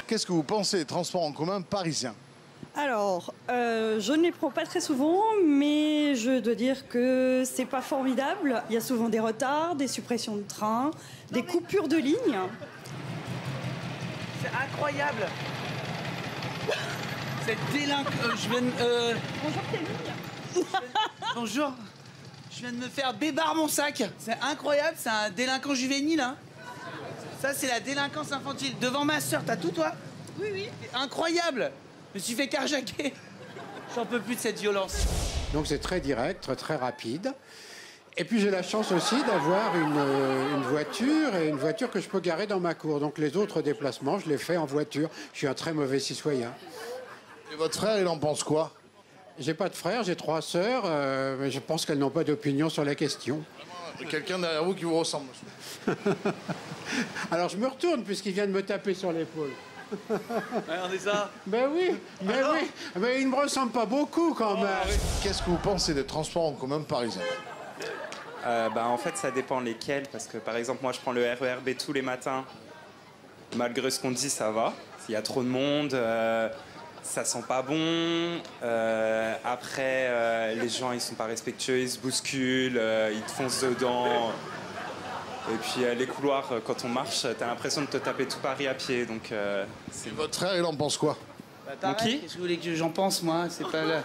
Qu'est-ce que vous pensez des transports en commun parisiens? Alors, je ne les prends pas très souvent, mais je dois dire que c'est pas formidable. Il y a souvent des retards, des suppressions de trains, des coupures de lignes. C'est incroyable. C'est délinquant. Bonjour Camille. Bonjour. Je viens de me faire bébar mon sac. C'est incroyable, c'est un délinquant juvénile. Hein. Ça, c'est la délinquance infantile. Devant ma sœur, t'as tout, toi? Oui, oui. C'est incroyable. Je me suis fait carjacker. J'en peux plus de cette violence. Donc c'est très direct, très rapide. Et puis j'ai la chance aussi d'avoir une voiture, et une voiture que je peux garer dans ma cour. Donc les autres déplacements, je les fais en voiture. Je suis un très mauvais citoyen. Et votre frère, il en pense quoi? J'ai pas de frères, j'ai 3 sœurs, mais je pense qu'elles n'ont pas d'opinion sur la question. Il y a quelqu'un derrière vous qui vous ressemble. Alors je me retourne puisqu'il vient de me taper sur l'épaule. Regardez ça. Ben oui, mais il ne me ressemble pas beaucoup quand même. Qu'est-ce que vous pensez des transports en commun parisiens? En fait, ça dépend lesquels. Parce que, par exemple, moi, je prends le RER B tous les matins. Malgré ce qu'on dit, ça va. S'il y a trop de monde, ça sent pas bon. Après, les gens, ils sont pas respectueux, ils se bousculent, ils te foncent dedans. Et puis, les couloirs, quand on marche, t'as l'impression de te taper tout Paris à pied. Donc, Et votre frère, il en pense quoi? Qui? Qu'est-ce que vous voulez que j'en pense, moi? C'est pas la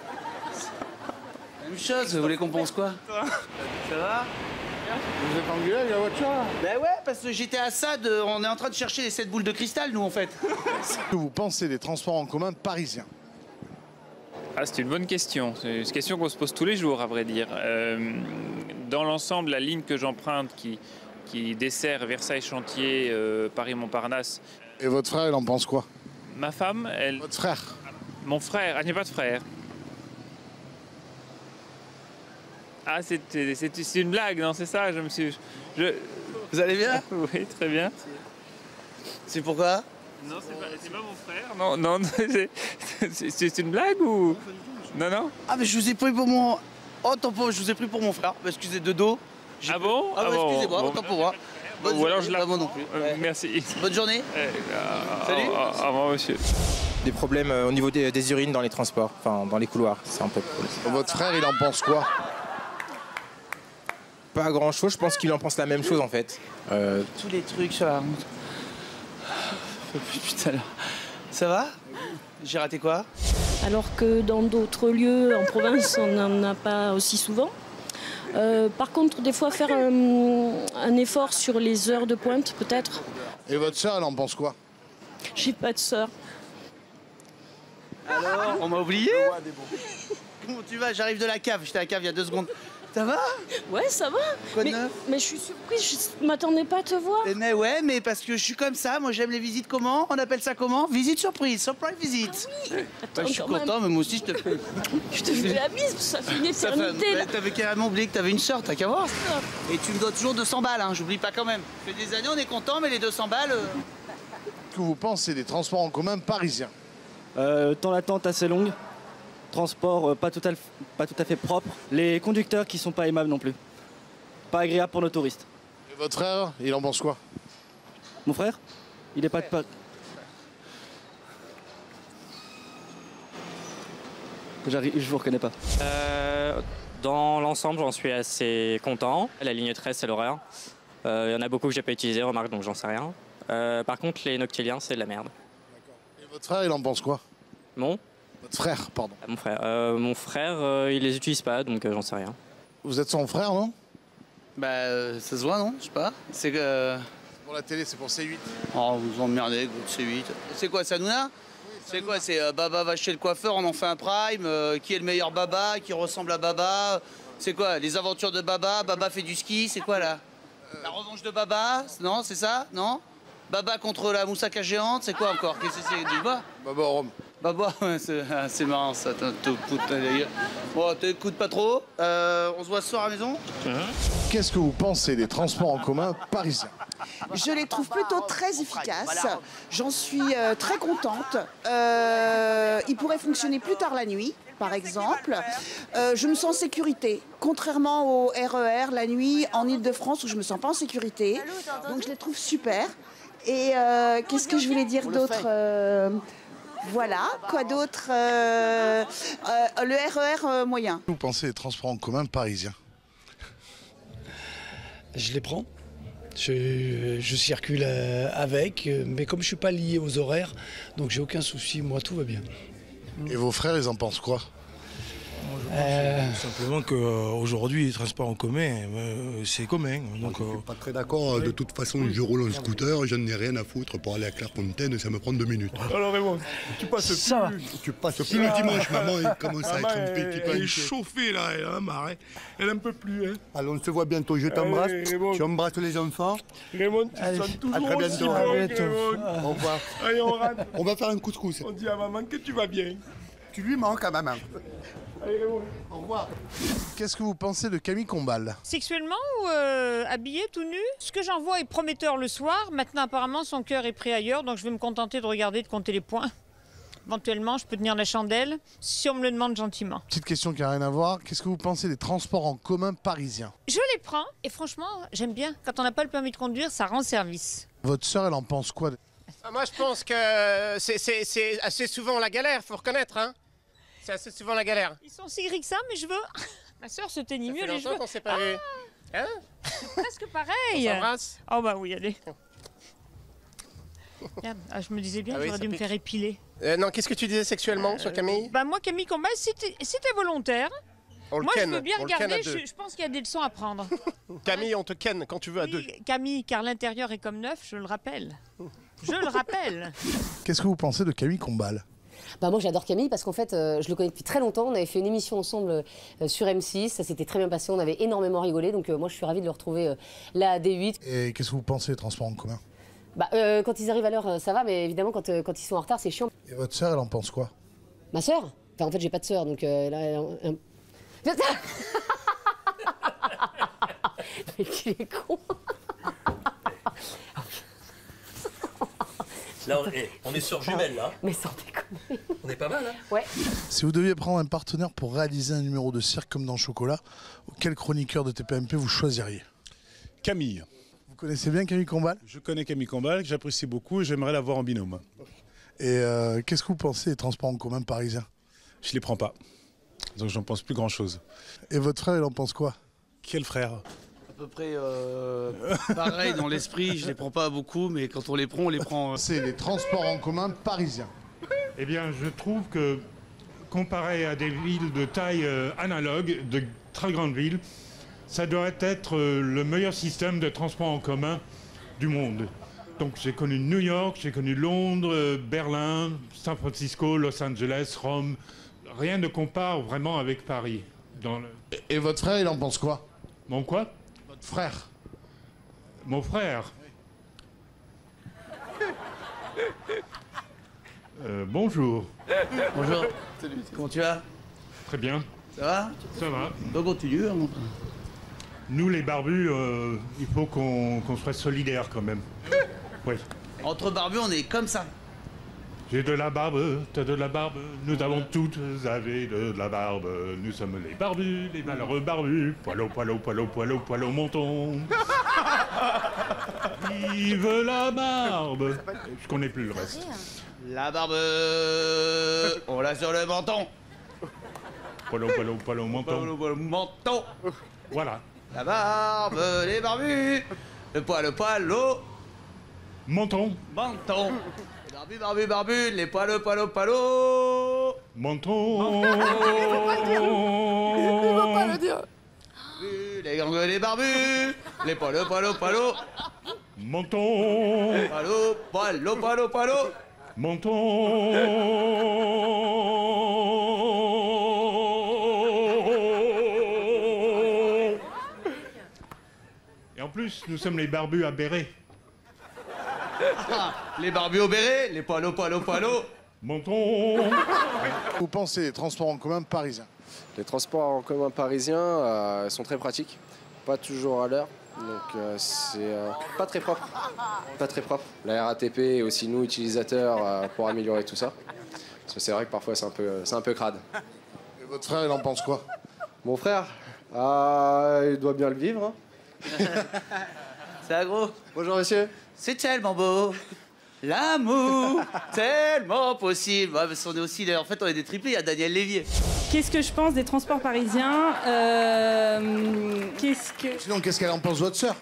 même chose. Vous voulez qu'on pense quoi? Ça va? Vous êtes engueulé avec la voiture là? Ben ouais, parce que j'étais à ça, on est en train de chercher les 7 boules de cristal, nous, en fait. Qu'est-ce que vous pensez des transports en commun parisiens? Ah, c'est une bonne question. C'est une question qu'on se pose tous les jours, à vrai dire. Dans l'ensemble, la ligne que j'emprunte qui dessert Versailles-Chantier, Paris-Montparnasse. Et votre frère, il en pense quoi? Ma femme, elle... Votre frère? Mon frère, je n'ai pas de frère. Ah, c'est une blague, non, c'est ça, Vous allez bien? Oui, très bien. C'est pourquoi? Non, c'est pas mon frère. Non, c'est une blague ou... Non. Ah, mais je vous ai pris pour mon... Oh, tant pour... je vous ai pris pour mon frère. Excusez, de dos. Ah bon? Ah, bah, excusez-moi, autant pour moi. Bonne Ou alors journée. je la... Moi non plus. Ouais. Merci. Bonne journée. Salut. Au revoir, monsieur. Des problèmes au niveau des urines dans les transports, enfin dans les couloirs, c'est un peu cool. Et votre frère, il en pense quoi? Pas grand chose, je pense qu'il en pense la même chose en fait. Tous les trucs sur la route. Putain, là. Ça va? J'ai raté quoi? Alors que dans d'autres lieux, en province, on n'en a pas aussi souvent. Par contre, des fois, faire un effort sur les heures de pointe, peut-être. Et votre sœur, elle en pense quoi? J'ai pas de sœur. Alors, on m'a oublié? Comment tu vas? J'arrive de la cave, j'étais à la cave il y a 2 secondes. Ça va? Ouais, ça va. Quoi de neuf? Mais je suis surprise, je m'attendais pas à te voir. Mais ouais, mais parce que je suis comme ça, moi j'aime les visites comment? On appelle ça comment? Visite surprise, surprise visite. Oui. Attends, Bah, je suis quand content, même. mais moi aussi je te fais. Je te fais la bise, ça fait une éternité. Là. T'avais carrément oublié que t'avais une sœur, t'as qu'à voir. Et tu me dois toujours 200 balles, hein, j'oublie pas quand même. Ça fait des années, on est content, mais les 200 balles. Qu'est-ce que vous pensez des transports en commun parisiens? Temps d'attente assez longue. Transport pas tout à fait propre. Les conducteurs qui sont pas aimables non plus. Pas agréable pour nos touristes. Et votre frère, il en pense quoi? Mon frère, il est pas... Je vous reconnais pas. Dans l'ensemble, j'en suis assez content. La ligne 13, c'est l'horreur. Il y en a beaucoup que j'ai pas utilisé, remarque, donc j'en sais rien. Par contre, les noctiliens, c'est de la merde. Et votre frère, il en pense quoi? Votre frère, pardon. Mon frère, il les utilise pas, donc j'en sais rien. Vous êtes son frère, non? Bah, ça se voit, non? Je sais pas. C'est que. C'est pour la télé, c'est pour C8. Oh, vous emmerdez, gros de C8. C'est quoi, Sanouna? C'est quoi? C'est Baba va chez le coiffeur, on en fait un prime. Qui est le meilleur Baba? Qui ressemble à Baba? C'est quoi? Les aventures de Baba? Baba fait du ski? C'est quoi là? La revanche de Baba? Non, c'est ça? Non? Baba contre la moussaka géante? C'est quoi encore? Qu'est-ce que c'est? Du bas? Baba au rhum. Baba, ouais, c'est marrant ça. Bon, t'écoutes pas trop. On se voit ce soir à la maison? Qu'est-ce que vous pensez des transports en commun parisiens? Je les trouve plutôt très efficaces. J'en suis très contente. Ils pourraient fonctionner plus tard la nuit, par exemple. Je me sens en sécurité, contrairement au RER la nuit en Ile-de-France où je me sens pas en sécurité. Donc je les trouve super. Et qu'est-ce que je voulais dire d'autre Voilà, quoi d'autre le RER moyen. Vous pensez des transports en commun parisiens? Je les prends. Je circule avec, mais comme je ne suis pas lié aux horaires, donc j'ai aucun souci, moi tout va bien. Et vos frères, ils en pensent quoi? Simplement qu'aujourd'hui, les transports en commun, c'est commun. Donc, je ne suis pas très d'accord. De toute façon, je roule en scooter, je n'en ai rien à foutre pour aller à Clairefontaine, ça me prend 2 minutes. Alors Raymond, tu passes ça plus. Tu passes plus le dimanche, maman, il commence à être un petit peu Elle est chauffée là, elle en a marre. Elle n'en peut plus. Hein. Alors on se voit bientôt, je t'embrasse. Tu embrasses les enfants. Raymond, tu sonnes toujours à très bientôt. Au revoir. Allez, on rentre. On va faire un couscous. On dit à maman que tu vas bien. Tu lui manques à maman. Allez, Raymond. Au revoir. Qu'est-ce que vous pensez de Camille Combal? Sexuellement ou habillé tout nu? Ce que j'en vois est prometteur le soir. Maintenant, apparemment, son cœur est pris ailleurs, donc je vais me contenter de regarder, de compter les points. Éventuellement, je peux tenir la chandelle, si on me le demande gentiment. Petite question qui n'a rien à voir. Qu'est-ce que vous pensez des transports en commun parisiens? Je les prends, et franchement, j'aime bien. Quand on n'a pas le permis de conduire, ça rend service. Votre sœur, elle en pense quoi? Moi, je pense que c'est assez souvent la galère, faut reconnaître, hein. C'est assez souvent la galère. Ils sont si gris que ça, mais je veux... Ma sœur se teignit mieux les cheveux. On s'est pas vu. Hein? C'est presque pareil. On s'embrasse? Oh bah oui, allez. Merde, je me disais bien, j'aurais dû me faire épiler. Non, qu'est-ce que tu disais sexuellement sur Camille? Bah moi, Camille Combal, c'était volontaire. Moi, je veux bien regarder, je pense qu'il y a des leçons à prendre. Camille, on te ken quand tu veux à deux. Camille, car l'intérieur est comme neuf, je le rappelle. Je le rappelle. Qu'est-ce que vous pensez de Camille Combal? Bah moi j'adore Camille parce qu'en fait je le connais depuis très longtemps, on avait fait une émission ensemble sur M6, ça s'était très bien passé, on avait énormément rigolé, donc moi je suis ravie de le retrouver là à D8. Et qu'est-ce que vous pensez des transports en commun? Bah quand ils arrivent à l'heure ça va, mais évidemment quand ils sont en retard c'est chiant. Et votre sœur elle en pense quoi? Ma sœur? Enfin en fait j'ai pas de sœur donc là... Mais qu'il est con. Là, on est sur jumelles, là. Mais sans déconner. On est pas mal, hein? Ouais. Si vous deviez prendre un partenaire pour réaliser un numéro de cirque comme dans Chocolat, quel chroniqueur de TPMP vous choisiriez? Camille. Vous connaissez bien Camille Combal? Je connais Camille Combal, que j'apprécie beaucoup et j'aimerais l'avoir en binôme. Et qu'est-ce que vous pensez des transports en commun parisiens? Je les prends pas. Donc j'en pense plus grand-chose. Et votre frère, il en pense quoi? Quel frère? À peu près pareil dans l'esprit, je les prends pas beaucoup, mais quand on les prend, on les prend. C'est les transports en commun parisiens. Eh bien, je trouve que, comparé à des villes de taille analogue, de très grandes villes, ça doit être le meilleur système de transport en commun du monde. Donc j'ai connu New York, j'ai connu Londres, Berlin, San Francisco, Los Angeles, Rome. Rien ne compare vraiment avec Paris. Et votre frère, il en pense quoi? Mon quoi? Votre frère. Mon frère. Bonjour. Bonjour. Comment tu vas? Très bien. Ça va? Ça va. On continue. Nous, les barbus, il faut qu'on soit solidaires quand même. Oui. Entre barbus, on est comme ça. J'ai de la barbe, t'as de la barbe, nous avons toutes avez de la barbe. Nous sommes les barbus, les malheureux barbus. Poilo, poilo, poilo, poilo, poilo, monton. Vive la barbe. Je connais plus le reste. La barbe, on l'a sur le menton. Poilo, poilo, poilo, monton. Poilo, poilo, menton. Voilà. La barbe, les barbus. Le poilo. Menton. Menton. Barbu, barbu, barbu, les poilos, poilos, poilos. Menton. Il va pas le dire. Les gangs, les barbus, les poilos, poilos, poilos. Menton. Poilos, poilos, poilos, poilos. Menton. Et en plus, nous sommes les barbus à béret. Les barbus au béret, les poilos, poilos, poilos. Menton. Vous pensez des transports en commun parisiens? Les transports en commun parisiens sont très pratiques, pas toujours à l'heure, donc c'est pas très propre. Pas très propre. La RATP et aussi nous, utilisateurs, pour améliorer tout ça. Parce que c'est vrai que parfois c'est un peu crade. Et votre frère, il en pense quoi? Mon frère, il doit bien le vivre. Hein. C'est agro. Bonjour monsieur. C'est tellement beau. L'amour, tellement possible. Ouais, parce qu'on est aussi, en fait, on est des triplés, il y a Daniel Lévier. Qu'est-ce que je pense des transports parisiens Sinon, qu'est-ce qu'elle en pense, votre sœur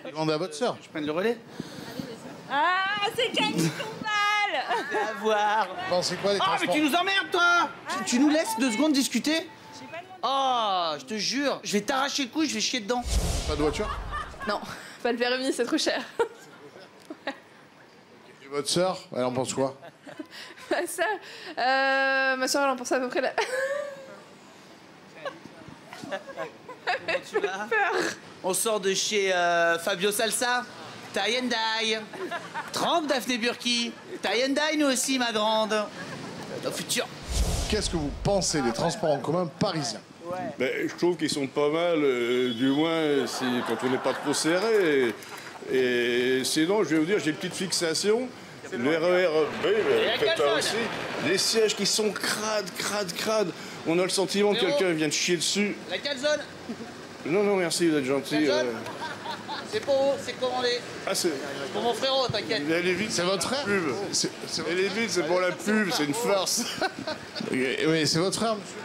Demandez à votre sœur. Je prends le relais. Ah, c'est Camille Combal. À voir. Pensez quoi des Ah, transports mais tu nous emmerdes, toi. Tu nous laisses 2 secondes discuter. Oh, je te jure, je vais t'arracher le cou, je vais chier dedans. Pas de voiture? Non, pas le permis, c'est trop cher. Et votre sœur, elle en pense quoi? Ma soeur, elle en pense à peu près là. Comment tu vas? On sort de chez Fabio Salsa. Tie and die. Trempe Daphné Burki. Tie and die, nous aussi, ma grande. Au futur. Qu'est-ce que vous pensez des transports en commun parisiens? Ben, je trouve qu'ils sont pas mal, du moins quand on n'est pas trop serré. Et sinon, je vais vous dire, j'ai une petite fixation. Le RERB, peut-être pas aussi. Les sièges qui sont crades. On a le sentiment que quelqu'un vient de chier dessus. La calzone. Non, merci, vous êtes gentil. C'est pour vous, c'est commandé. Ah, c'est pour mon frérot, t'inquiète. Elle est vite, c'est votre frère. Elle est vite, c'est pour la pub, c'est une farce. Oui, c'est votre frère, monsieur.